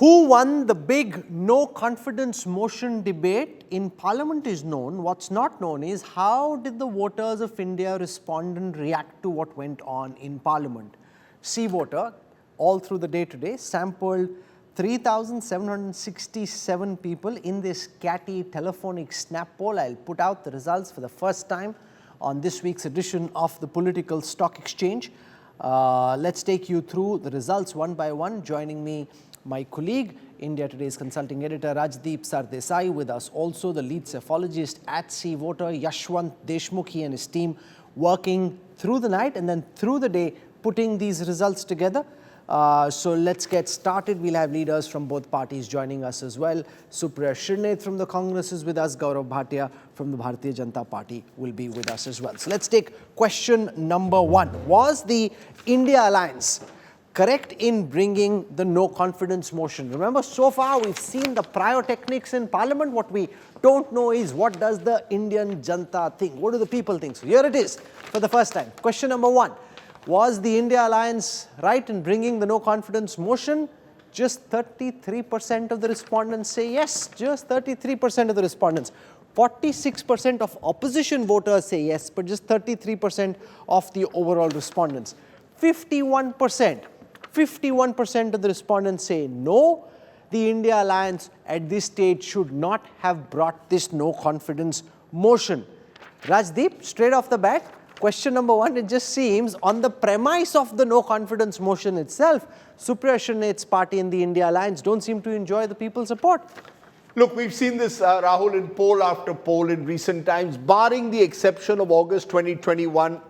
Who won the big no confidence motion debate in Parliament is known. What's not known is how did the voters of India respond and react to what went on in Parliament. C-Voter, all through the day today, sampled 3,767 people in this catty telephonic snap poll. I'll put out the results for the first time on this week's edition of the Political Stock Exchange. Let's take you through the results one by one. Joining me, my colleague, India Today's consulting editor Rajdeep Sardesai, with us also the lead cephalogist at C-Voter, Yashwant Deshmukhi, and his team working through the night and then through the day putting these results together. So let's get started. We'll have leaders from both parties joining us as well. Supriya Shirnath from the Congress is with us. Gaurav Bhatia from the Bharatiya Janata Party will be with us as well. So let's take question number one. Was the India Alliance correct in bringing the no confidence motion? Remember, so far we've seen the pyrotechnics in Parliament. What we don't know is what does the Indian Janata think? What do the people think? So here it is for the first time. Question number one. Was the India Alliance right in bringing the no confidence motion? Just 33% of the respondents say yes. Just 33% of the respondents. 46% of opposition voters say yes, but just 33% of the overall respondents. 51% of the respondents say no. The India Alliance at this stage should not have brought this no confidence motion. Rajdeep, straight off the bat, question number one, it just seems on the premise of the no confidence motion itself, Supriya Shirnath's party and the India Alliance don't seem to enjoy the people's support. Look, we've seen this, Rahul, in poll after poll in recent times, barring the exception of August 2021.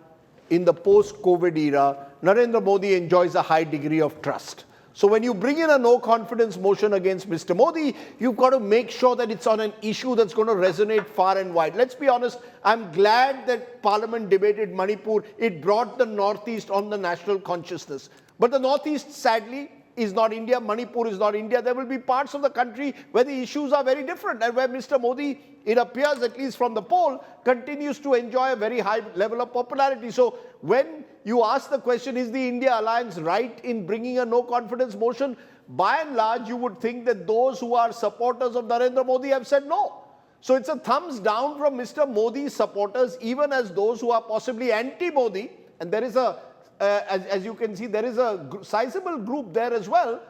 In the post-COVID era, Narendra Modi enjoys a high degree of trust. So when you bring in a no confidence motion against Mr. Modi, you've got to make sure that it's on an issue that's going to resonate far and wide. Let's be honest, I'm glad that Parliament debated Manipur. It brought the Northeast on the national consciousness. But the Northeast, sadly, is not India. Manipur is not India. There will be parts of the country where the issues are very different and where Mr. Modi, it appears, at least from the poll, continues to enjoy a very high level of popularity. So when you ask the question, is the India Alliance right in bringing a no confidence motion? By and large, you would think that those who are supporters of Narendra Modi have said no. So it's a thumbs down from Mr. Modi's supporters, even as those who are possibly anti-Modi, and there is a as you can see, there is a sizable group there as well,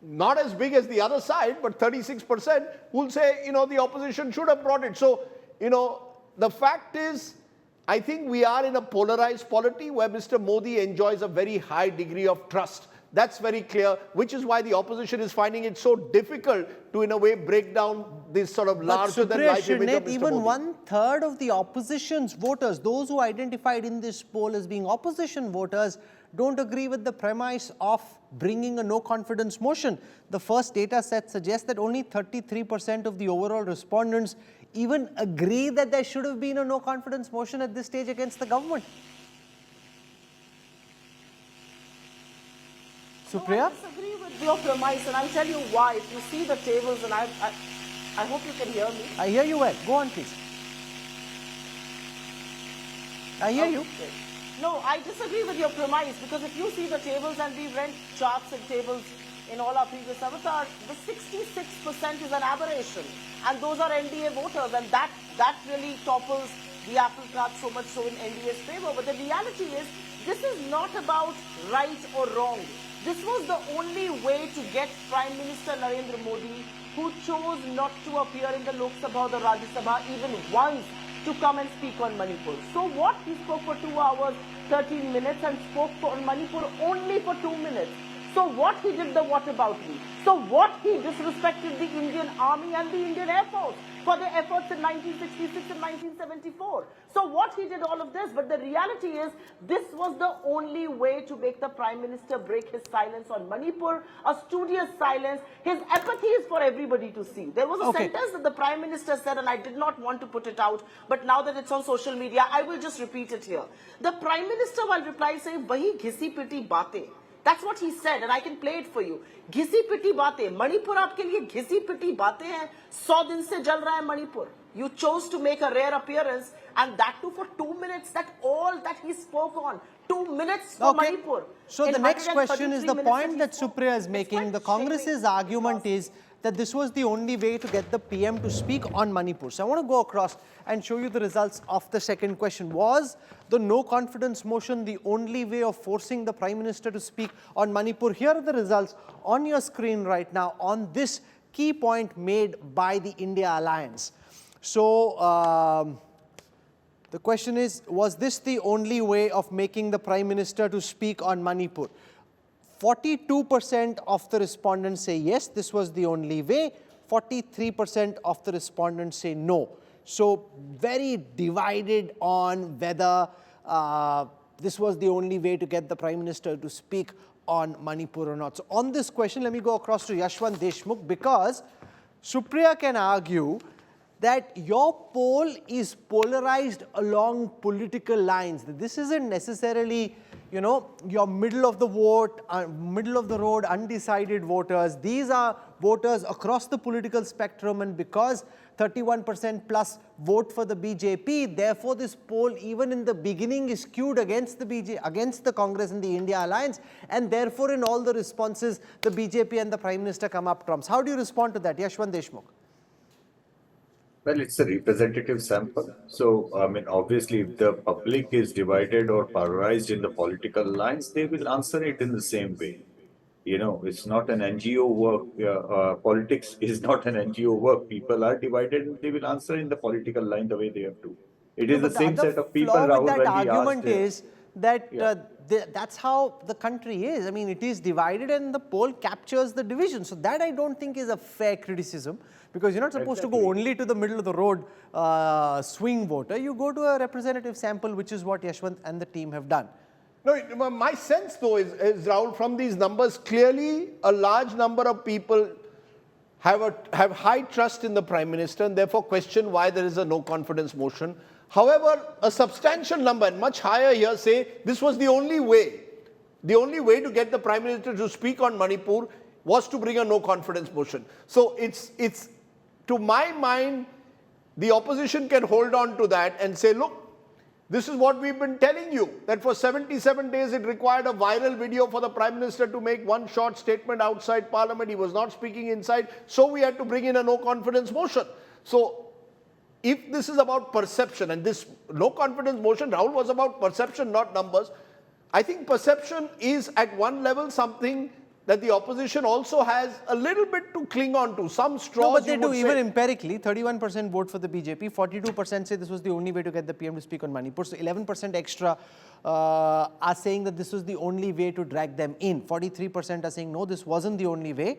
not as big as the other side, but 36% will say, the opposition should have brought it. So, the fact is, I think we are in a polarized polity where Mr. Modi enjoys a very high degree of trust. That's very clear, which is why the opposition is finding it so difficult to, in a way, break down this sort of larger-than-life image of Mr. Even Modi. one-third of the opposition's voters, those who identified in this poll as being opposition voters, don't agree with the premise of bringing a no-confidence motion. The first data set suggests that only 33% of the overall respondents even agree that there should have been a no-confidence motion at this stage against the government. Supriya? No, I disagree with your premise, and I'll tell you why. If you see the tables, and I hope you can hear me. I hear you well. Go on, please. I hear you. No, I disagree with your premise, because if you see the tables, and we've read charts and tables in all our previous avatars, the 66% is an aberration, and those are NDA voters, and that really topples the apple cart so much so in NDA's favor. But the reality is, this is not about right or wrong. This was the only way to get Prime Minister Narendra Modi, who chose not to appear in the Lok Sabha or the Rajya Sabha even once, to come and speak on Manipur. So what? He spoke for 2 hours, 13 minutes and spoke on Manipur only for 2 minutes. So what? He did the what about me. So what? He disrespected the Indian Army and the Indian Air Force for their efforts in 1966 and 1974. So what? He did all of this. But the reality is, this was the only way to make the Prime Minister break his silence on Manipur, a studious silence. His apathy is for everybody to see. There was a sentence that the Prime Minister said, and I did not want to put it out, but now that it's on social media, I will just repeat it here. The Prime Minister, while replying, saying, "Wahi ghisi piti baatein." That's what he said, and I can play it for you. घिसी पिटी बातें, मणिपुर आपके लिए घिसी पिटी बातें हैं. 100 दिन से जल रहा है Manipur. You chose to make a rare appearance, and that too for 2 minutes. That all that he spoke on. 2 minutes for Manipur. So the next question is the point that Supriya is making. The Congress's shaming. argument is that this was the only way to get the PM to speak on Manipur. So I want to go across and show you the results of the second question. Was the no confidence motion the only way of forcing the Prime Minister to speak on Manipur? Here are the results on your screen right now on this key point made by the India Alliance. So the question is, was this the only way of making the Prime Minister to speak on Manipur? 42% of the respondents say yes, this was the only way. 43% of the respondents say no. So very divided on whether this was the only way to get the Prime Minister to speak on Manipur or not. So on this question, let me go across to Yashwant Deshmukh, because Supriya can argue that your poll is polarized along political lines. This isn't necessarily, you know, your middle of the road, undecided voters. These are voters across the political spectrum, and because 31% plus vote for the BJP, therefore this poll even in the beginning is skewed against the Congress and the India Alliance, and therefore in all the responses the BJP and the Prime Minister come up trumps. How do you respond to that, Yashwant Deshmukh? Well, it's a representative sample. So, I mean, obviously, if the public is divided or polarized in the political lines, they will answer it in the same way. You know, it's not an NGO work. Politics is not an NGO work. People are divided and they will answer in the political line the way they have to. It is the same set of people, Rahul, that when we argument asked, is that that's how the country is. I mean, it is divided and the poll captures the division. So that I don't think is a fair criticism, because you're not supposed to go only to the middle of the road swing voter. You go to a representative sample, which is what Yashwant and the team have done. No, my sense though is Rahul, from these numbers, clearly a large number of people have high trust in the Prime Minister and therefore question why there is a no confidence motion. However, a substantial number, and much higher here, say this was the only way. The only way to get the Prime Minister to speak on Manipur was to bring a no confidence motion. So it's to my mind, the opposition can hold on to that and say, look, this is what we've been telling you, that for 77 days it required a viral video for the Prime Minister to make one short statement outside Parliament. He was not speaking inside, so we had to bring in a no confidence motion. So if this is about perception, and this no confidence motion, Rahul, was about perception, not numbers, I think perception is at one level something that the opposition also has a little bit to cling on to. Some straws. No, but they do, even empirically. 31% vote for the BJP, 42% say this was the only way to get the PM to speak on Manipur. So 11% extra are saying that this was the only way to drag them in. 43% are saying no, this wasn't the only way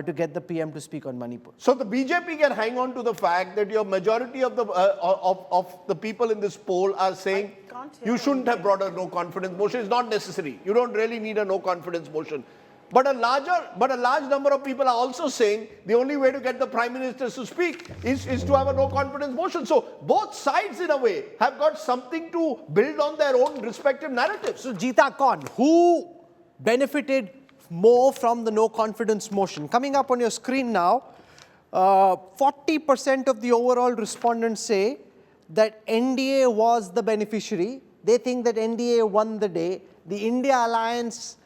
to get the PM to speak on Manipur. So the BJP can hang on to the fact that your majority of the people in this poll are saying you shouldn't have brought a no confidence motion. It's not necessary. You don't really need a no confidence motion. But a large number of people are also saying the only way to get the Prime Minister to speak is to have a no confidence motion. So both sides, in a way, have got something to build on their own respective narratives. So Jeeta Khan, who benefited more from the no confidence motion? Coming up on your screen now, 40% of the overall respondents say that NDA was the beneficiary. They think that NDA won the day. The India Alliance,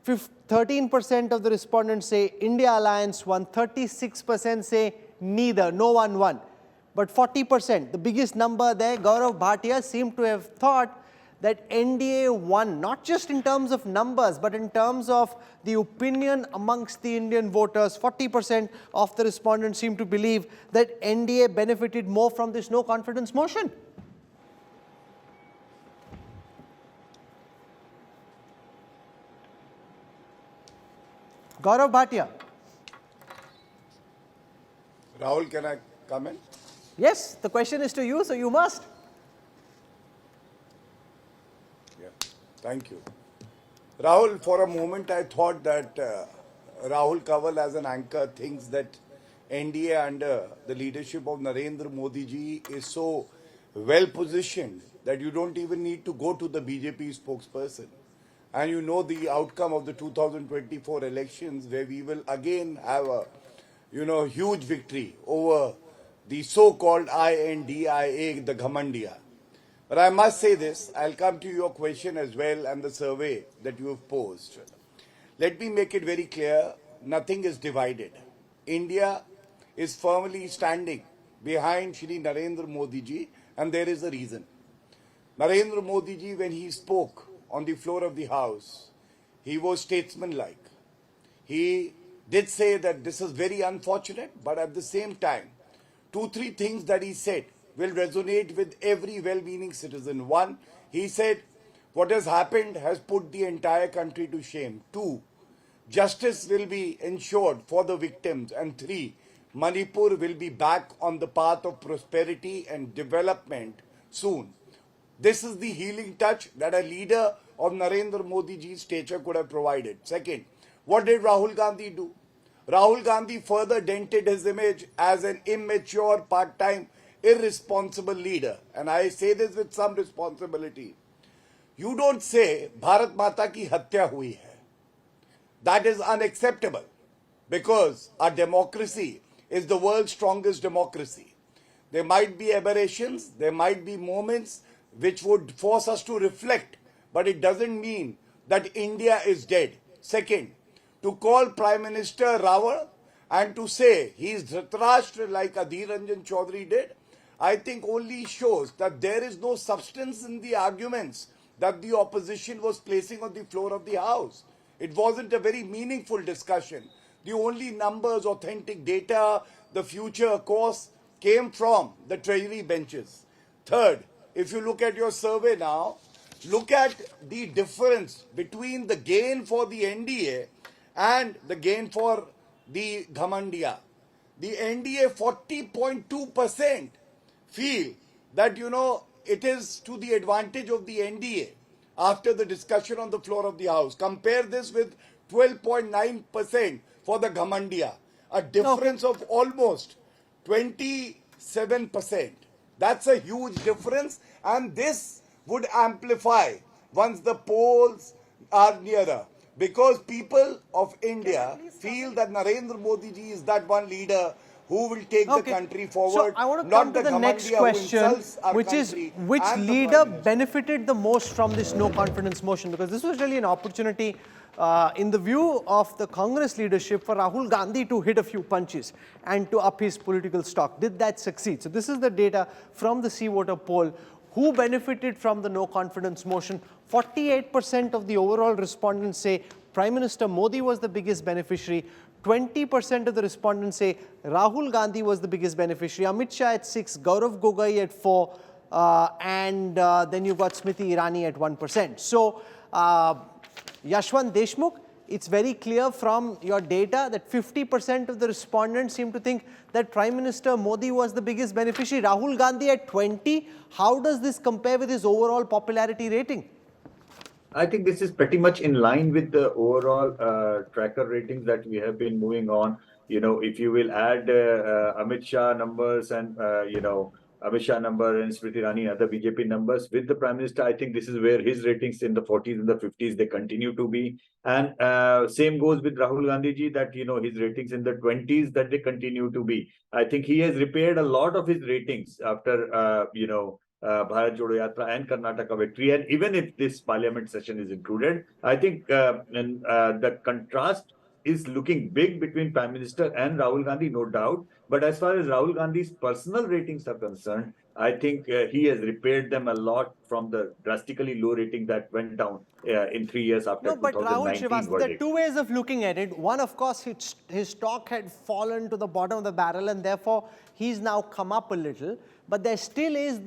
13% of the respondents say India Alliance won, 36% say neither, no one won. But 40%, the biggest number there, Gaurav Bhatia seemed to have thought that NDA won, not just in terms of numbers, but in terms of the opinion amongst the Indian voters. 40% of the respondents seem to believe that NDA benefited more from this no confidence motion. Gaurav Bhatia. Rahul, can I come in? Yes, the question is to you, so you must. Yeah, thank you. Rahul, for a moment I thought that Rahul Kanwal as an anchor thinks that NDA under the leadership of Narendra Modi ji is so well positioned that you don't even need to go to the BJP spokesperson. and you know the outcome of the 2024 elections, where we will again have a, huge victory over the so-called INDIA, the Ghamandia. But I must say this, I'll come to your question as well and the survey that you have posed. Let me make it very clear, nothing is divided. India is firmly standing behind Shri Narendra Modi ji, and there is a reason. Narendra Modi ji, when he spoke on the floor of the House, he was statesmanlike. He did say that this is very unfortunate, but at the same time, 2-3 things that he said will resonate with every well-meaning citizen. One, he said, what has happened has put the entire country to shame. 2, justice will be ensured for the victims. And 3, Manipur will be back on the path of prosperity and development soon. This is the healing touch that a leader of Narendra Modi ji's stature could have provided. Second, what did Rahul Gandhi do? Rahul Gandhi further dented his image as an immature, part-time, irresponsible leader. And I say this with some responsibility. You don't say, Bharat Mata ki hatya hui hai. That is unacceptable, because our democracy is the world's strongest democracy. There might be aberrations, there might be moments which would force us to reflect, but it doesn't mean that India is dead. Second, to call Prime Minister Rawal and to say he is Dhritarashtra like Adhir Ranjan Chaudhary did, I think only shows that there is no substance in the arguments that the opposition was placing on the floor of the House. It wasn't a very meaningful discussion. The only numbers, authentic data, the future course came from the Treasury benches. Third, if you look at your survey now, look at the difference between the gain for the NDA and the gain for the Ghamandia. The NDA 40.2% feel that, it is to the advantage of the NDA after the discussion on the floor of the House. Compare this with 12.9% for the Ghamandia. A difference of almost 27%. That's a huge difference, and this would amplify once the polls are nearer. Because people of India feel that Narendra Modi ji is that one leader who will take the country forward. So I want to not come to the Ghamandia next who question, insults our which is country which and the leader Prime Minister. benefited the most from this no confidence motion? Because this was really an opportunity in the view of the Congress leadership for Rahul Gandhi to hit a few punches and to up his political stock. Did that succeed? So this is the data from the Sea Voter poll. Who benefited from the no confidence motion? 48% of the overall respondents say Prime Minister Modi was the biggest beneficiary. 20% of the respondents say Rahul Gandhi was the biggest beneficiary. Amit Shah at 6, Gaurav Gogoi at 4, and then you've got Smriti Irani at 1%. So, Yashwant Deshmukh, it's very clear from your data that 50% of the respondents seem to think that Prime Minister Modi was the biggest beneficiary. Rahul Gandhi at 20. How does this compare with his overall popularity rating? I think this is pretty much in line with the overall tracker ratings that we have been moving on. If you will add Amit Shah numbers and, Amit Shah number and Smriti Irani and other BJP numbers with the Prime Minister, I think this is where his ratings in the 40s and the 50s, they continue to be. And same goes with Rahul Gandhi ji, that, his ratings in the 20s, that they continue to be. I think he has repaired a lot of his ratings after, Bharat Jodo Yatra and Karnataka victory. And even if this parliament session is included, I think the contrast is looking big between Prime Minister and Rahul Gandhi, no doubt. But as far as Rahul Gandhi's personal ratings are concerned, I think he has repaired them a lot from the drastically low rating that went down in 3 years after No, but Rahul 2019 Srivastava, there are verdict. two ways of looking at it. One, of course, his stock had fallen to the bottom of the barrel, and therefore he's now come up a little. But there still is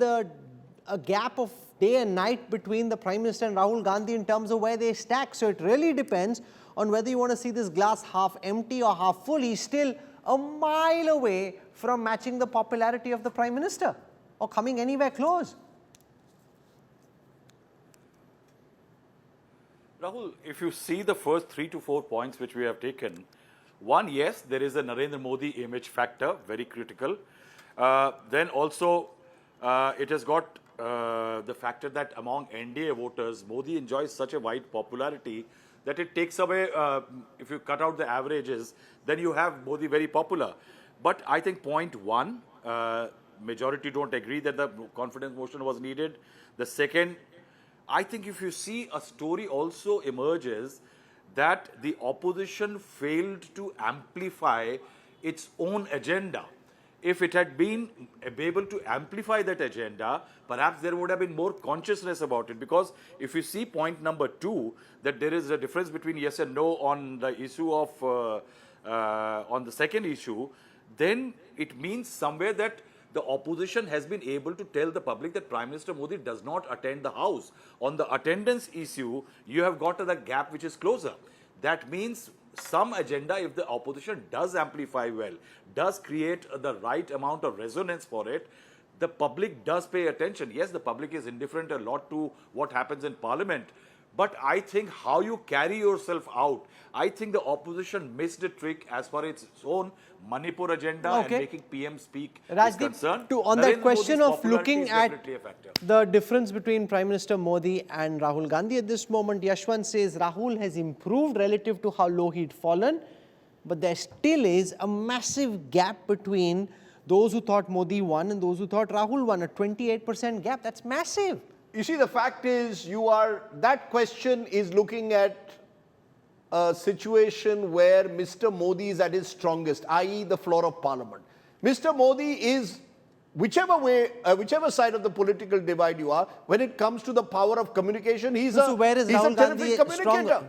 a gap of day and night between the Prime Minister and Rahul Gandhi in terms of where they stack. So it really depends on whether you want to see this glass half empty or half full. He's still a mile away from matching the popularity of the Prime Minister or coming anywhere close. Rahul, if you see the first 3 to 4 points which we have taken, one, yes, there is a Narendra Modi image factor, very critical. Then also, it has got the factor that among NDA voters, Modi enjoys such a wide popularity that it takes away, if you cut out the averages, then you have Modi very popular. But I think point one, majority don't agree that the confidence motion was needed. The second, I think if you see a story also emerges that the opposition failed to amplify its own agenda. If it had been able to amplify that agenda, perhaps there would have been more consciousness about it. Because if you see point number 2, that there is a difference between yes and no on the issue of, on the second issue, then it means somewhere that the opposition has been able to tell the public that Prime Minister Modi does not attend the House. On the attendance issue, you have got the gap which is closer. That means some agenda, if the opposition does amplify well, does create the right amount of resonance for it, the public does pay attention. Yes, the public is indifferent a lot to what happens in Parliament. But I think how you carry yourself out, I think the opposition missed a trick as far as its own Manipur agenda and making PM speak is concerned. Rajdeep, on that question of looking at the difference between Prime Minister Modi and Rahul Gandhi at this moment, Yashwant says Rahul has improved relative to how low he'd fallen, but there still is a massive gap between those who thought Modi won and those who thought Rahul won, a 28% gap. That's massive. You see, the fact is, that question is looking at a situation where Mr. Modi is at his strongest, i.e. the floor of Parliament. Mr. Modi is, whichever side of the political divide you are, when it comes to the power of communication, he's a terrific communicator. Stronger?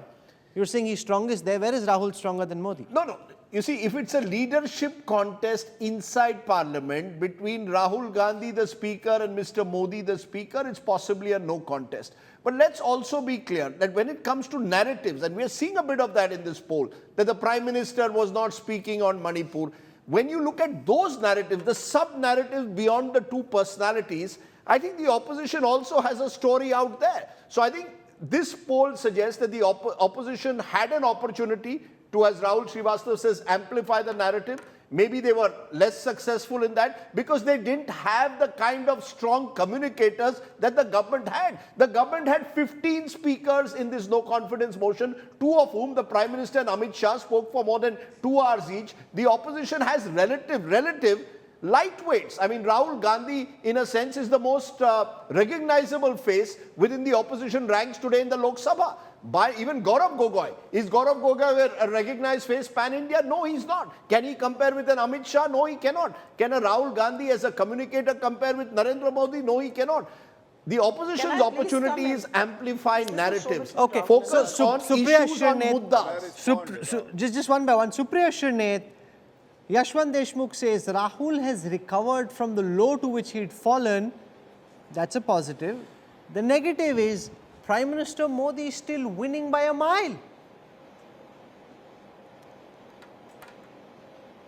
You're saying he's strongest there. Where is Rahul stronger than Modi? No. You see, if it's a leadership contest inside Parliament between Rahul Gandhi, the Speaker, and Mr. Modi, the Speaker, it's possibly a no contest. But let's also be clear that when it comes to narratives, and we are seeing a bit of that in this poll, that the Prime Minister was not speaking on Manipur. When you look at those narratives, the sub-narratives beyond the two personalities, I think the opposition also has a story out there. So I think this poll suggests that the opposition had an opportunity to, as Rahul Srivastava says, amplify the narrative. Maybe they were less successful in that because they didn't have the kind of strong communicators that the government had. The government had 15 speakers in this no confidence motion, 2 of whom, the Prime Minister and Amit Shah, spoke for more than 2 hours each. The opposition has relative lightweights. I mean, Rahul Gandhi, in a sense, is the most recognizable face within the opposition ranks today in the Lok Sabha. By even Gaurav Gogoi. Is Gaurav Gogoi a recognized face pan-India? No, he's not. Can he compare with an Amit Shah? No, he cannot. Can a Rahul Gandhi as a communicator compare with Narendra Modi? No, he cannot. The opposition's opportunity is amplify narratives. Okay, focus on issues on muddas. Just one by one. Supriya Shirnet, Yashwant Deshmukh says Rahul has recovered from the low to which he'd fallen. That's a positive. The negative is Prime Minister Modi is still winning by a mile.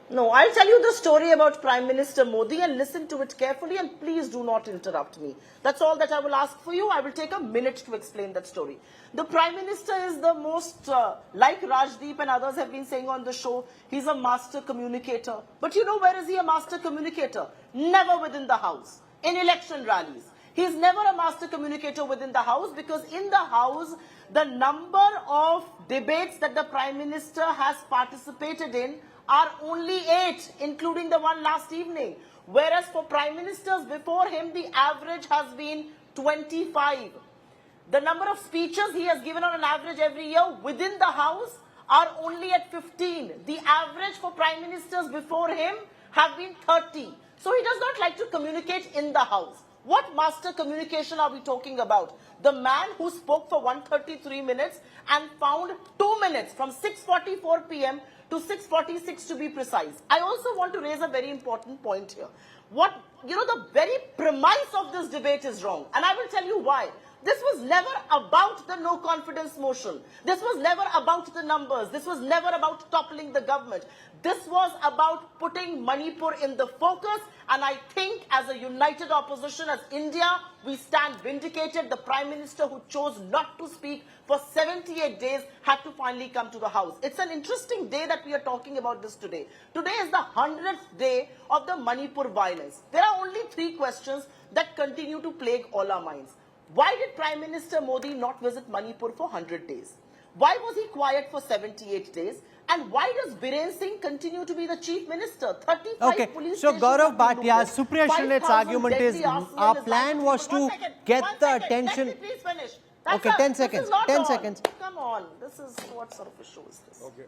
No, I'll tell you the story about Prime Minister Modi and listen to it carefully and please do not interrupt me. That's all that I will ask for you. I will take a minute to explain that story. The Prime Minister is the most, like Rajdeep and others have been saying on the show, he's a master communicator. But you know where is he a master communicator? Never within the House, in election rallies. He's never a master communicator within the House because in the House, the number of debates that the Prime Minister has participated in are only 8, including the one last evening. Whereas for Prime Ministers before him, the average has been 25. The number of speeches he has given on an average every year within the House are only at 15. The average for Prime Ministers before him have been 30. So he does not like to communicate in the House. What master communication are we talking about? The man who spoke for 133 minutes and found 2 minutes from 6:44 p.m. to 6:46 to be precise. I also want to raise a very important point here. The very premise of this debate is wrong. And I will tell you why. This was never about the no confidence motion. This was never about the numbers. This was never about toppling the government. This was about putting Manipur in the focus. And I think as a united opposition, as India, we stand vindicated. The Prime Minister who chose not to speak for 78 days had to finally come to the House. It's an interesting day that we are talking about this today. Today is the 100th day of the Manipur violence. There are only 3 questions that continue to plague all our minds. Why did Prime Minister Modi not visit Manipur for 100 days? Why was he quiet for 78 days? And why does Biren Singh continue to be the chief minister? 35 police so stations Gaurav have been Bhatia, looted. Supriya 5,000 Shrilet's argument is deadly arsenal our is plan lying. was One to second, get one the second. attention. Let me please finish. That's Okay, all. 10 This seconds, is not 10 on. seconds. Come on. This is what sort of a show is this? Okay.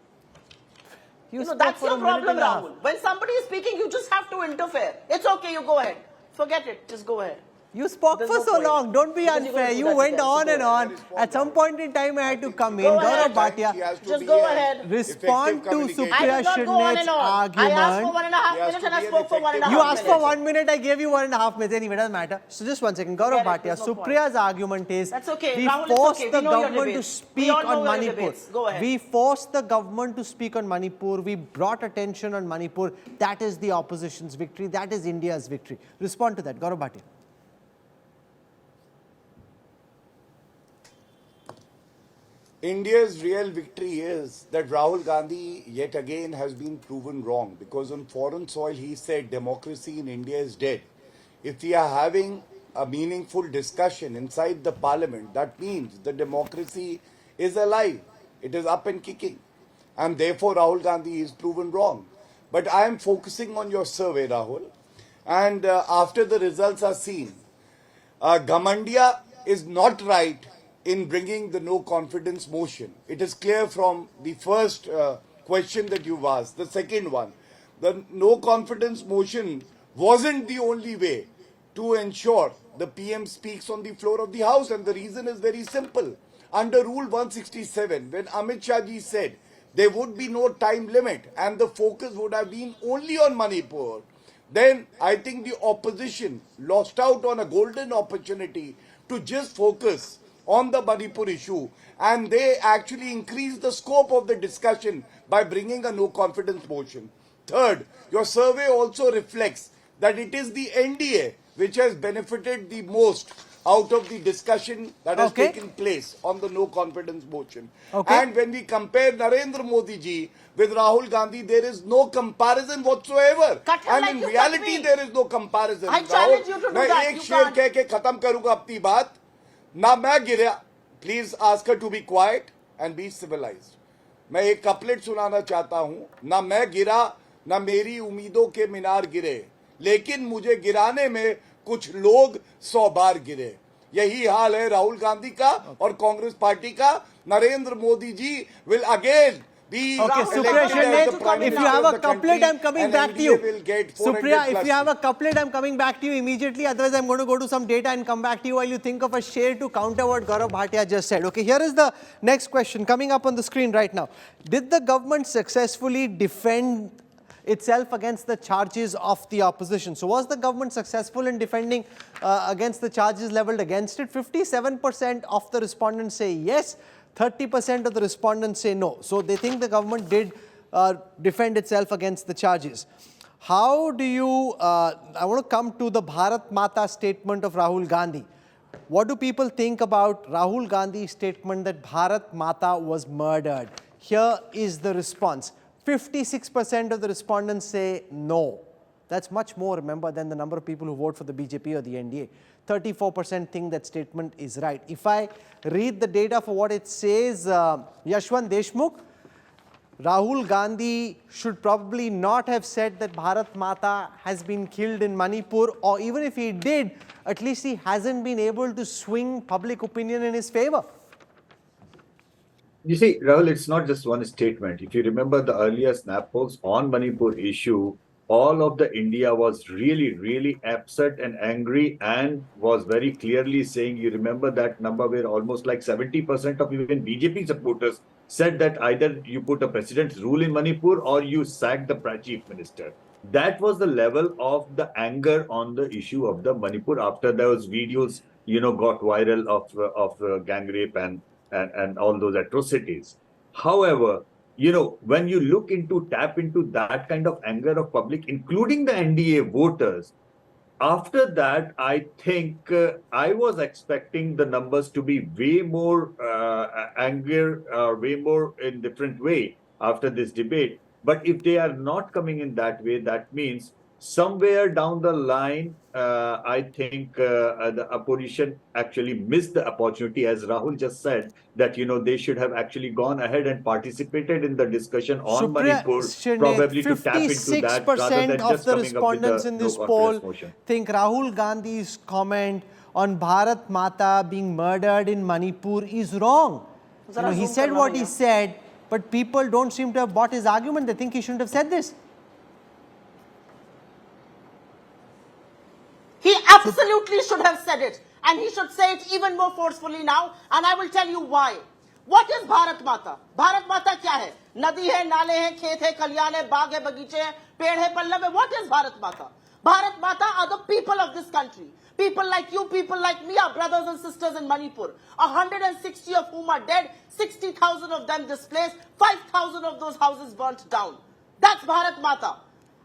You spoke That's for your a minute problem, and a half. Rahul. When somebody is speaking, you just have to interfere. It's okay, you go ahead. Forget it, just go ahead. You spoke There's for no so point. long. Don't be Because you're gonna unfair. do You that went again, so on go and ahead. on. At some point in time, I had to come in. Go Gaurav ahead. Bhatia, Just go ahead. respond to I Supriya did not go on Shrilet's and on. I asked for argument. 1.5 He has minutes to and I be an spoke for 1.5 effective You minutes. asked for 1 minute, I gave you 1.5 minutes. Anyway, doesn't matter. So just 1 second. Gaurav Forget it, Bhatia, there's no point. Supriya's argument is That's okay. we Rahul, it's forced okay. the We know your government to debates. We speak all know on your Manipur. debates. Go ahead. We forced the government to speak on Manipur. We brought attention on Manipur. That is the opposition's victory. That is India's victory. Respond to that. Gaurav Bhatia. India's real victory is that Rahul Gandhi yet again has been proven wrong, because on foreign soil he said democracy in India is dead. If we are having a meaningful discussion inside the parliament, that means the democracy is alive. It is up and kicking. And therefore Rahul Gandhi is proven wrong. But I am focusing on your survey, Rahul. And after the results are seen, Gamandia is not right in bringing the no confidence motion. It is clear from the first question that you've asked. The second one, the no confidence motion wasn't the only way to ensure the PM speaks on the floor of the House, and the reason is very simple. Under Rule 167, when Amit Shah ji said there would be no time limit and the focus would have been only on Manipur, then I think the opposition lost out on a golden opportunity to just focus on the Manipur issue, and they actually increased the scope of the discussion by bringing a no confidence motion. Third, your survey also reflects that it is the NDA which has benefited the most out of the discussion that has taken place on the no confidence motion. And when we compare Narendra Modi ji with Rahul Gandhi, there is no comparison whatsoever. Cut him And like in you cut reality, me. there is no comparison. I challenge you to do मैं that. एक You शेर can't. कह के खत्म करूंगा अपनी बात. ना मैं गिरा. Please ask her to be quiet and be civilized. मैं एक कपलेट सुनाना चाहता हूं. ना मैं गिरा, ना मेरी उम्मीदों के मीनार गिरे, लेकिन मुझे गिराने में कुछ लोग 100 बार गिरे. यही हाल है राहुल गांधी का और कांग्रेस पार्टी का. Narendra Modi ji will again be Supriya Shrilet, if you have a couplet, I'm coming back to you. Supriya, if you have a couplet, I'm coming back to you immediately. Otherwise, I'm going to go to some data and come back to you while you think of a share to counter what Gaurav Bhatia just said. Okay, here is the next question coming up on the screen right now. Did the government successfully defend itself against the charges of the opposition? So was the government successful in defending against the charges leveled against it? 57% of the respondents say yes. 30% of the respondents say no. So they think the government did defend itself against the charges. How do you, I want to come to the Bharat Mata statement of Rahul Gandhi. What do people think about Rahul Gandhi's statement that Bharat Mata was murdered? Here is the response. 56% of the respondents say no. That's much more, remember, than the number of people who vote for the BJP or the NDA. 34% think that statement is right. If I read the data for what it says, Yashwant Deshmukh, Rahul Gandhi should probably not have said that Bharat Mata has been killed in Manipur, or even if he did, at least he hasn't been able to swing public opinion in his favor. You see, Rahul, it's not just one statement. If you remember the earlier snap polls on Manipur issue, all of the India was really upset and angry and was very clearly saying, you remember that number where almost like 70% of even BJP supporters said that either you put a president's rule in Manipur or you sack the chief minister. That was the level of the anger on the issue of the Manipur after those videos got viral of gang rape and all those atrocities. However, when you tap into that kind of anger of public, including the NDA voters, after that, I think I was expecting the numbers to be way more anger, way more in different way after this debate. But if they are not coming in that way, that means somewhere down the line, I think the opposition actually missed the opportunity, as Rahul just said, that they should have actually gone ahead and participated in the discussion on Supriya Manipur, Srinath, probably to tap into that rather 56% than of just the coming up with respondents a in no this confidence poll motion. think Rahul Gandhi's comment on Bharat Mata being murdered in Manipur is wrong. He said what he said, but people don't seem to have bought his argument. They think he shouldn't have said this. He absolutely should have said it. And he should say it even more forcefully now. And I will tell you why. What is Bharat Mata? Bharat Mata kya hai? Nadi hai, nale hai, khet hai, kalyan hai, baag hai, bagiche hai, ped hai, pallav hai. What is Bharat Mata? Bharat Mata are the people of this country. People like you, people like me, our brothers and sisters in Manipur. 160 of whom are dead, 60,000 of them displaced, 5,000 of those houses burnt down. That's Bharat Mata.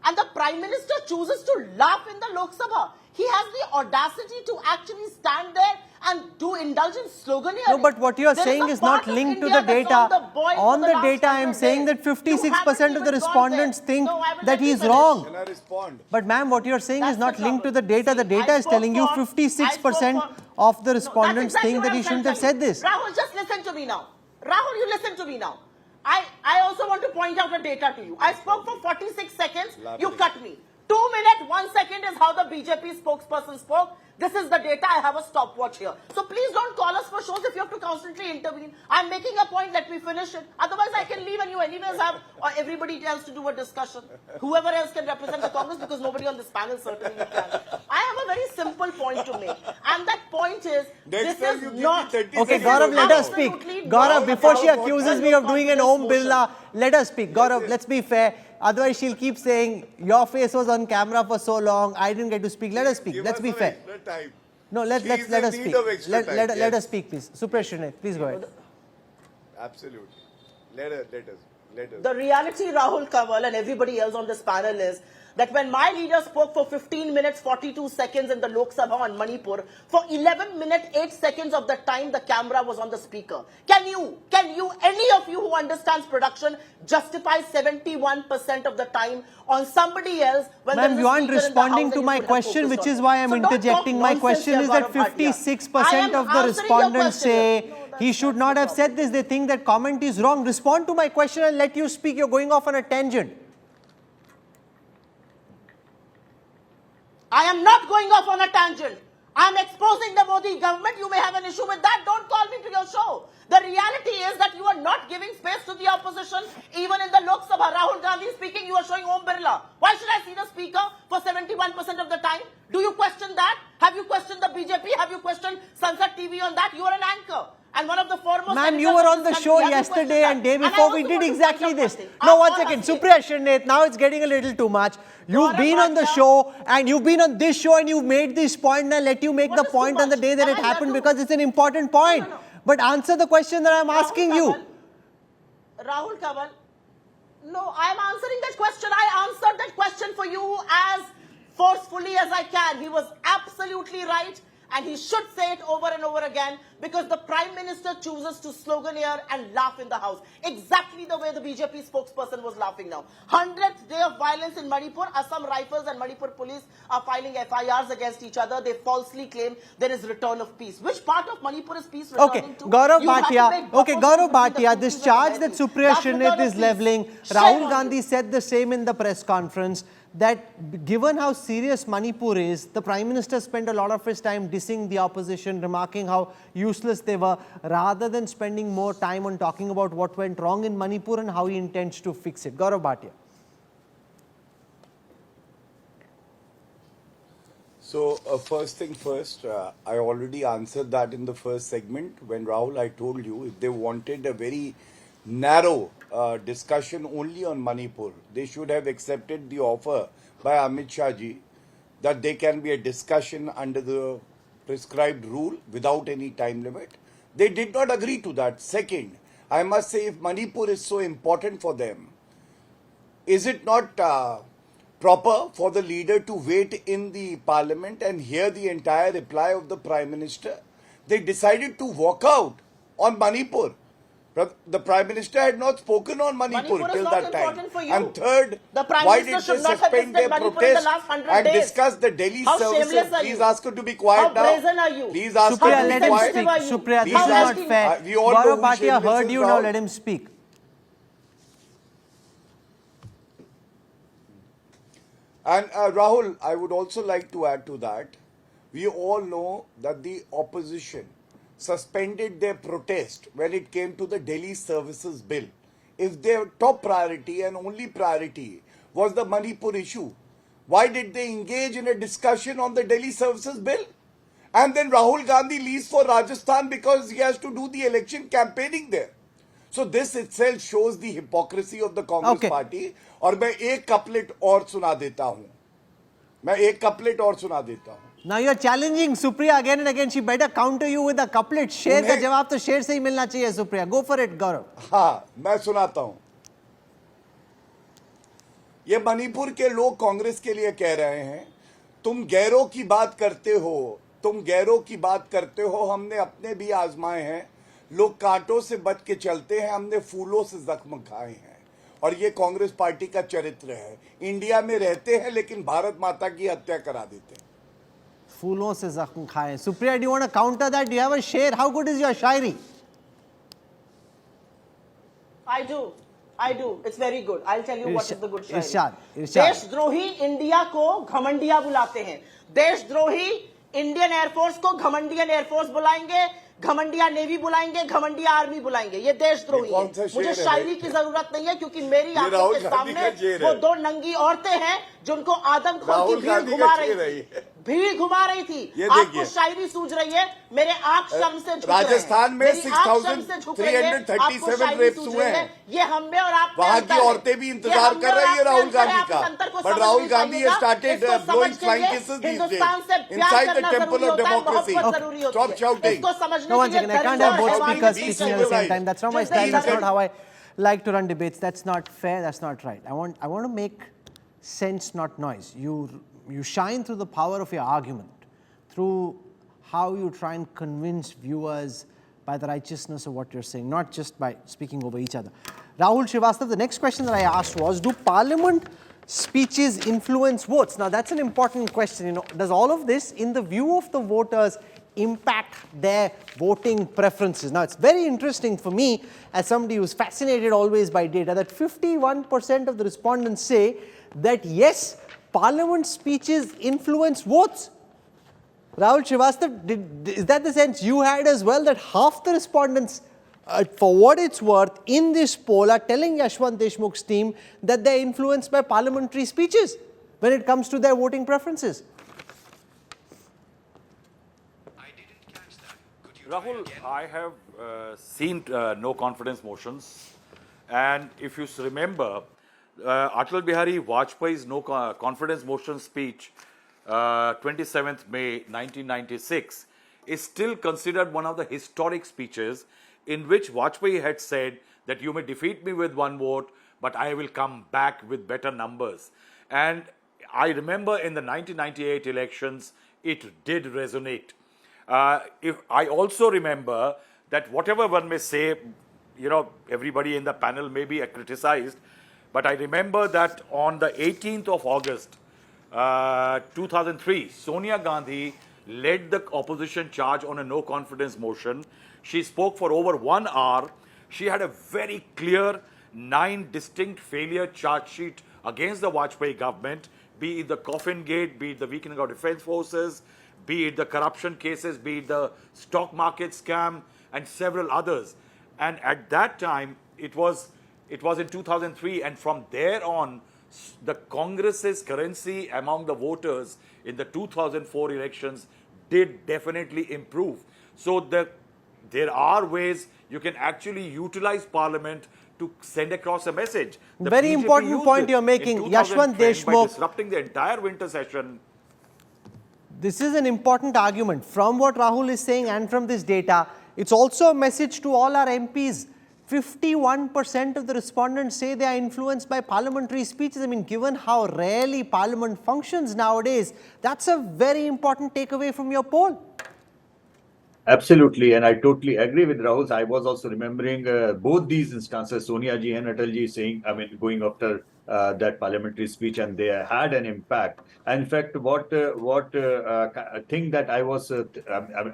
And the Prime Minister chooses to laugh in the Lok Sabha. He has the audacity to actually stand there and indulge in sloganeering. No, but what you are saying is not linked to the data. On the data, I am saying that 56% of the respondents think that he is wrong. Can I respond? But ma'am, what you are saying is not linked to the data. The data is telling you 56% of the respondents think that he shouldn't have said this. Rahul, just listen to me now. Rahul, you listen to me now. I also want to point out the data to you. I spoke for 46 seconds. You cut me. 2 minutes, 1 second is how the BJP spokesperson spoke. This is the data. I have a stopwatch here. So please don't call us for shows if you have to constantly intervene. I'm making a point. Let me finish it. Otherwise, I can leave and you anyways have everybody else to do a discussion. Whoever else can represent the Congress, because nobody on this panel certainly can. I have a very simple point to make. And that point is, this is not... Okay, Gaurav, let us speak. Gaurav, before she accuses me of doing an Om Birla, let us speak. Gaurav, let's be fair. Otherwise, she'll keep saying, your face was on camera for so long, I didn't get to speak. Let us speak. Let's be fair. No, let us speak. Let us speak, please. Supriya Srinath, please go ahead. Absolutely. Let us. The reality, Rahul Kanwal and everybody else on this panel, is that when my leader spoke for 15 minutes, 42 seconds in the Lok Sabha on Manipur, for 11 minutes, 8 seconds of the time, the camera was on the speaker. Can you, any of you who understands production, justify 71% of the time on somebody else? Ma'am, you aren't responding to my question, which is why I'm interjecting. My question is that 56% of the respondents say he should not have said this. They think that comment is wrong. Respond to my question and let you speak. You're going off on a tangent. I am not going off on a tangent. I am exposing the Modi government. You may have an issue with that. Don't call me to your show. The reality is that you are not giving space to the opposition. Even in the Lok Sabha, Rahul Gandhi speaking, you are showing Om Birla. Why should I see the speaker for 71% of the time? Do you question that? Have you questioned the BJP? Have you questioned Sansad TV on that? You are an anchor. And one of the foremost... Ma'am, you were on the show yesterday and day before. We did exactly this. No, 1 second. Supriya Srinath, now it's getting a little too much. You've been on the show and you've been on this show and you've made this point, and I let you make the point on the day that it happened because it's an important point. But answer the question that I'm asking you. Rahul Kanwal, no, I'm answering that question. I answered that question for you as forcefully as I can. He was absolutely right. And he should say it over and over again, because the Prime Minister chooses to sloganeer and laugh in the House. Exactly the way the BJP spokesperson was laughing now. 100th day of violence in Manipur. Assam Rifles and Manipur Police are filing FIRs against each other. They falsely claim there is return of peace. Which part of Manipur is peace returning to? Gaurav Bhatia, this charge that Supriya Srinath is levelling, Rahul Gandhi said the same in the press conference, that given how serious Manipur is, the Prime Minister spent a lot of his time dissing the opposition, remarking how useless they were, rather than spending more time on talking about what went wrong in Manipur and how he intends to fix it. Gaurav Bhatia. So, first thing first, I already answered that in the first segment. When Rahul, I told you, if they wanted a very narrow discussion only on Manipur, they should have accepted the offer by Amit Shah ji that there can be a discussion under the prescribed rule without any time limit. They did not agree to that. Second, I must say, if Manipur is so important for them, is it not proper for the leader to wait in the parliament and hear the entire reply of the Prime Minister? They decided to walk out on Manipur. The Prime Minister had not spoken on Manipur Manipur is till not that time. important for you. And third, The Prime why Minister did should they not have suspend visited their Manipur in the protest last 100 and days. discuss the Delhi How services? shameless are Please you? ask her to be quiet How now. brazen are you? Please ask Supriya, her to let be him quiet. speak. Are you? Supriya, this How is not asking- fair. we all know Gaurav who Bhatia shameless heard is, you, now Rahul. let him speak. And Rahul, I would also like to add to that. We all know that the opposition suspended their protest when it came to the Delhi Services Bill. If their top priority and only priority was the Manipur issue, why did they engage in a discussion on the Delhi Services Bill? And then Rahul Gandhi leaves for Rajasthan because he has to do the election campaigning there. So this itself shows the hypocrisy of the Congress Okay. party. और मैं एक couplet और सुना देता हूँ. मैं एक couplet और सुना देता हूँ. Now you're challenging Supriya again and again. She better counter you with a couplet. शेर का जवाब तो शेर से ही मिलना चाहिए, Supriya. Go for it, Gaurav. हाँ, मैं सुनाता हूँ. ये मणिपुर के लोग कांग्रेस के लिए कह रहे हैं, तुम गैरों की बात करते हो, तुम गैरों की बात करते हो, हमने अपने भी आजमाए हैं. लोग कांटों से बच के चलते हैं, हमने फूलों से जख्म खाए हैं. और ये कांग्रेस पार्टी का चरित्र है. इंडिया में रहते हैं लेकिन भारत माता की हत्या करा देते हैं. फूलों से जख्म खाए. Supriya, do you want to counter that? Do you have a sher? How good is your shairi? I do. It's very good. I'll tell you what is the good shairi. Irshad. देशद्रोही India को घमंडिया बुलाते हैं. देशद्रोही Indian air force को घमंडियन air force बुलाएंगे, घमंडिया navy बुलाएंगे, घमंडिया army बुलाएंगे. ये देशद्रोही ये है. कौन सा शेर मुझे है शायरी की जरूरत नहीं है क्योंकि मेरी आंखों राहुल के गांधी का सामने शेर वो है. दो नंगी औरतें हैं जिनको आदमखोर की राहुल भीड़ गांधी घुमा का रही शेर है थी. ये. भीड़ घुमा रही थी. ये आपको देखिए. शायरी सूझ रही है, मेरे आंख शर्म से झुक रहे हैं. राजस्थान में मेरी आंख शर्म से झुक रही है. 6,337 आपको शायरी रेप्स सूझ हुए रही है. हैं. ये हम में और आप में वहां अंतर की है. औरतें भी ये इंतजार हम में कर और रही आप है में राहुल अंतर है. गांधी आप का. इस अंतर को बट समझ राहुल नहीं गांधी पाइएगा. started इसको blowing समझने flying के लिए kisses these days हिंदुस्तान से प्यार inside the करना temple जरूरी of होता है, democracy. मोहब्बत जरूरी होती Stop है. shouting. इसको समझने No, के one लिए second. I can't धैर्य have और both हैवानियत speakers की speaking at चाहिए. the same time. That's not my Just style. That's second. not how I like to run debates. That's not fair. That's not right. I want to make sense, not noise. You shine through the power of your argument, through how you try and convince viewers by the righteousness of what you're saying, not just by speaking over each other. Rahul Srivastava, the next question that I asked was, do parliament speeches influence votes? Now that's an important question. You know, does all of this, in the view of the voters, impact their voting preferences? Now it's very interesting for me, as somebody who's fascinated always by data, that 51% of the respondents say that yes, parliament speeches influence votes. Rahul Srivastava, is that the sense you had as well, that half the respondents, for what it's worth, in this poll are telling Yashwant Deshmukh's team that they're influenced by parliamentary speeches when it comes to their voting preferences? Rahul, I have seen no confidence motions, and if you remember, Atal Bihari Vajpayee's no confidence motion speech, 27th May 1996, is still considered one of the historic speeches in which Vajpayee had said that you may defeat me with one vote, but I will come back with better numbers. And I remember in the 1998 elections, it did resonate. If I also remember that whatever one may say, you know, everybody in the panel may be criticized, but I remember that on the 18th of August, 2003, Sonia Gandhi led the opposition charge on a no confidence motion. She spoke for over 1 hour. She had a very clear 9 distinct failure charge sheet against the Vajpayee government, be it the coffin gate, be it the weakening of defense forces, be it the corruption cases, be it the stock market scam, and several others. And at that time, it was in 2003, and from there on, the Congress's currency among the voters in the 2004 elections did definitely improve. So there are ways you can actually utilize Parliament to send across a message. The Very BJP important used point it you're making. in Yashwant 2010 by Deshmukh. disrupting the entire winter session. This is an important argument. From what Rahul is saying and from this data, it's also a message to all our MPs. 51% of the respondents say they are influenced by parliamentary speeches. I mean, given how rarely parliament functions nowadays, that's a very important takeaway from your poll. Absolutely, and I totally agree with Rahul. I was also remembering both these instances, Sonia ji and Atal ji saying, I mean, going after that parliamentary speech, and they had an impact. And in fact, what thing that I was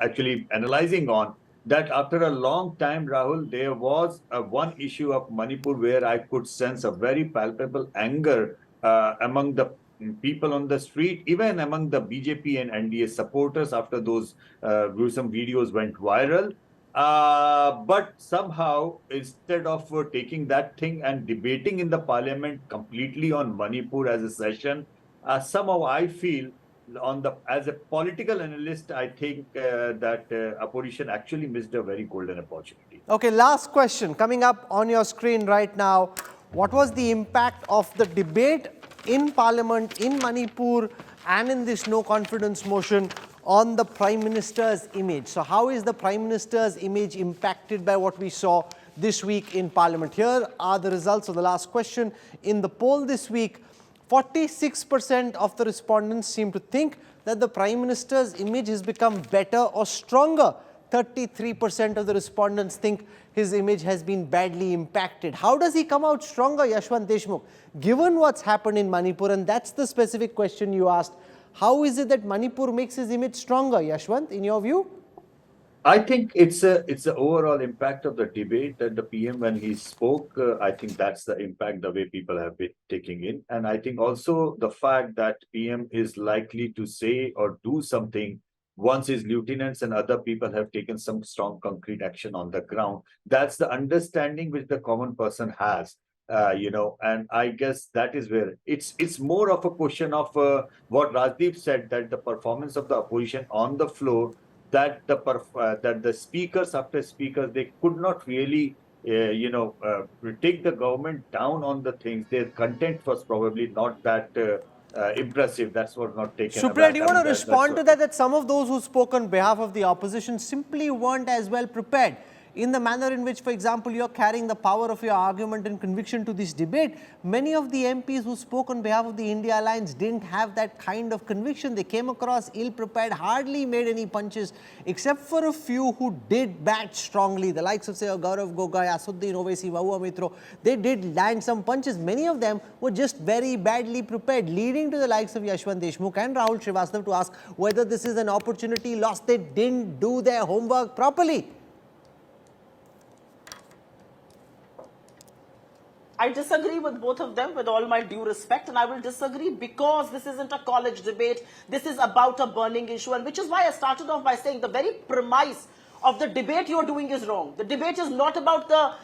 actually analyzing on, that after a long time, Rahul, there was one issue of Manipur where I could sense a very palpable anger among the people on the street, even among the BJP and NDA supporters after those gruesome videos went viral. But somehow, instead of taking that thing and debating in the parliament completely on Manipur as a session, somehow I feel as a political analyst, I think that opposition actually missed a very golden opportunity. Okay, last question coming up on your screen right now. What was the impact of the debate in Parliament, in Manipur, and in this no confidence motion on the Prime Minister's image? So how is the Prime Minister's image impacted by what we saw this week in Parliament? Here are the results of the last question. In the poll this week, 46% of the respondents seem to think that the Prime Minister's image has become better or stronger. 33% of the respondents think his image has been badly impacted. How does he come out stronger, Yashwant Deshmukh? Given what's happened in Manipur, and that's the specific question you asked, how is it that Manipur makes his image stronger, Yashwant, in your view? I think it's the overall impact of the debate that the PM, when he spoke, I think that's the impact, the way people have been taking in. And I think also the fact that PM is likely to say or do something once his lieutenants and other people have taken some strong concrete action on the ground. That's the understanding which the common person has. And I guess that is where it's more of a question of what Rajdeep said, that the performance of the opposition on the floor, that the speakers after speakers, they could not really take the government down on the things. Their content was probably not that impressive. That's what not taken. Supriya, do you want to respond to that some of those who spoke on behalf of the opposition simply weren't as well prepared in the manner in which, for example, you're carrying the power of your argument and conviction to this debate? Many of the MPs who spoke on behalf of the India Alliance didn't have that kind of conviction. They came across ill-prepared, hardly made any punches, except for a few who did bat strongly. The likes of, say, Gaurav Gogai, Asuddin Owaisi, Mahua Mitro, they did land some punches. Many of them were just very badly prepared, leading to the likes of Yashwant Deshmukh and Rahul Srivastava to ask whether this is an opportunity lost. They didn't do their homework properly. I disagree with both of them, with all my due respect, and I will disagree because this isn't a college debate. This is about a burning issue, and which is why I started off by saying the very premise of the debate you're doing is wrong. The debate is not about the,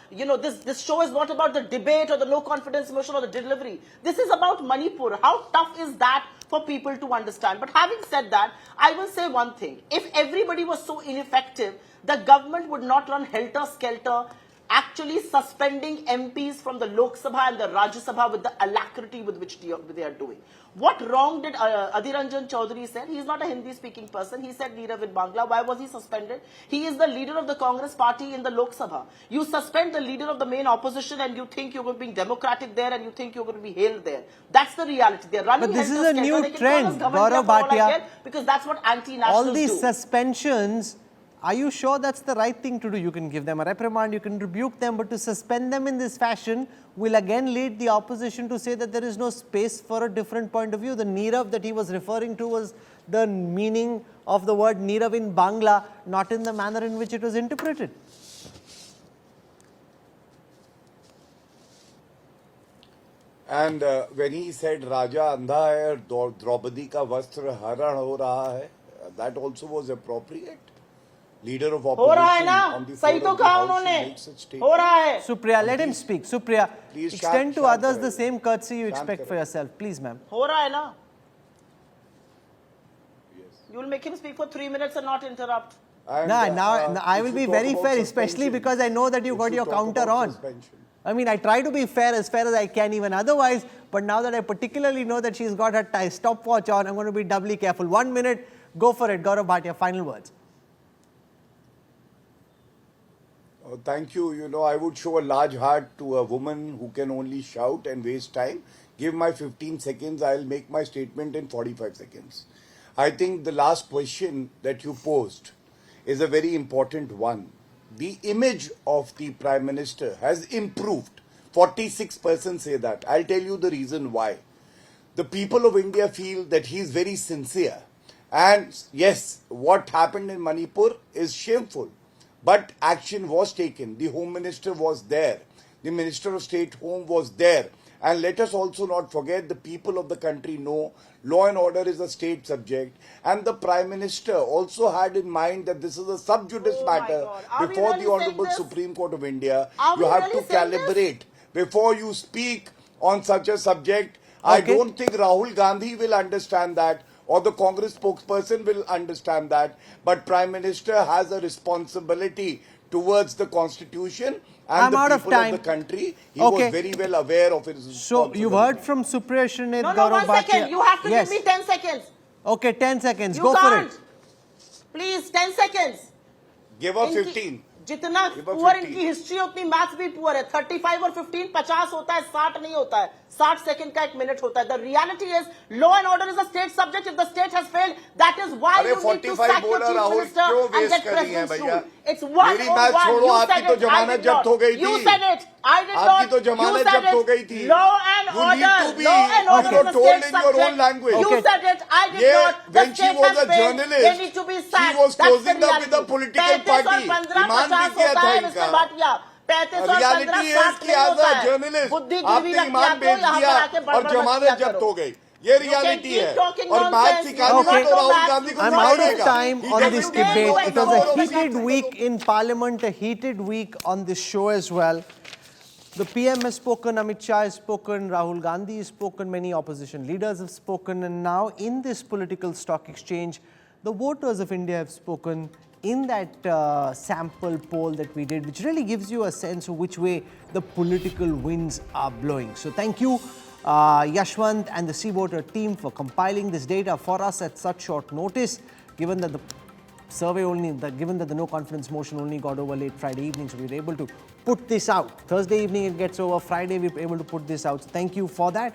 this show is not about the debate or the no confidence motion or the delivery. This is about Manipur. How tough is that for people to understand? But having said that, I will say one thing. If everybody was so ineffective, the government would not run helter-skelter, actually suspending MPs from the Lok Sabha and the Rajya Sabha with the alacrity with which they are doing. What wrong did Adhiranjan Chaudhary said? He is not a Hindi-speaking person. He said Neerav in Bangla. Why was he suspended? He is the leader of the Congress party in the Lok Sabha. You suspend the leader of the main opposition and you think you're going to be democratic there and you think you're going to be hailed there. That's the reality. They're running. But this is a new trend, Gaurav Bhatia. Because that's what anti-nationals do. All these suspensions, are you sure that's the right thing to do? You can give them a reprimand, you can rebuke them, but to suspend them in this fashion will again lead the opposition to say that there is no space for a different point of view. The Neerav that he was referring to was the meaning of the word Neerav in Bangla, not in the manner in which it was interpreted. And when he said Raja andha hai aur Draupadi ka vastra haran ho raha hai, that also was appropriate. Leader of opposition on the floor of the House made such statements. Supriya, let him speak. Supriya, extend to others the same courtesy you expect for yourself. Please, ma'am. Ho raha hai na? You will make him speak for 3 minutes and not interrupt. And, now I will be very fair, especially because I know that you got your counter on. Suspension. I mean, I try to be fair as I can even otherwise, but now that I particularly know that she's got her stopwatch on, I'm going to be doubly careful. 1 minute, Go for it, Gaurav Bhatia, final words. Oh, thank you. You know, I would show a large heart to a woman who can only shout and waste time. Give my 15 seconds, I'll make my statement in 45 seconds. I think the last question that you posed is a very important one. The image of the Prime Minister has improved. 46% say that. I'll tell you the reason why. The people of India feel that he is very sincere. And yes, what happened in Manipur is shameful. But action was taken. The Home Minister was there. The Minister of State Home was there. And let us also not forget the people of the country know law and order is a state subject. And the Prime Minister also had in mind that this is a sub judice matter God. before Really the Honorable saying this? Supreme Court of India. Are You we have to really saying this? calibrate before you speak on such a subject. I Okay. don't think Rahul Gandhi will understand that, or the Congress spokesperson will understand that. But Prime Minister has a responsibility towards the Constitution and I'm the out of people of time. the country. He Okay. was very well aware of his So responsibility. you've heard from Supriya Shrinidhi, No, Gaurav 1 second. Bhatia. You have to Yes. give me 10 seconds. Okay, 10 seconds. You Go can't. for it. Please, 10 seconds. Give her इनकी- 15. जितना Give her poor 15. इनकी history उतनी maths भी poor है 35 और 15 50 होता है 60 नहीं होता है 60 सेकंड का 1 मिनट होता है the reality is law and order is a state subject if the state has failed that is why are you need to 45 sack your बोला चीफ राहुल, मिनिस्टर क्यों एंड waste गेट कर रही हैं president भैया? Rule it's one मेरी बात छोड़ो, आपकी तो जमानत जब्त हो गई यू थी। Said it I did not आपकी तो जमानत जब्त हो गई थी। Law and You need order to be, law and order you is know, a told state in your own subject language. You Okay. Said it I did Yeah, not the when she state was has a failed journalist, they need to be she sacked was closing up with the political party. ईमान भी किया था इनका। 35 और 15 Reality is 60 कि नहीं as होता a है journalist, बुद्धि गिरवी आपने रख के ईमान आते हो बेच यहाँ दिया पर आके और बड़बड़ मत जमानत किया जब्त करो। हो गई। ये You can रियलिटी keep है talking और मैथ nonsense. सिखाने Okay. को तो राहुल गांधी को I'm मौका out of मिलेगा। time He on doesn't this know debate. what It was a power of heated secret. week in Parliament, a heated week on this show as well. The PM has spoken, Amit Shah has spoken, Rahul Gandhi has spoken, many opposition leaders have spoken, and now in this political stock exchange, the voters of India have spoken in that sample poll that we did, which really gives you a sense of which way the political winds are blowing. So thank you, Yashwant and the Sea Voter team for compiling this data for us at such short notice, given that the survey given that the no confidence motion only got over late Friday evening, so we were able to put this out. Thursday evening it gets over, Friday we were able to put this out. So thank you for that.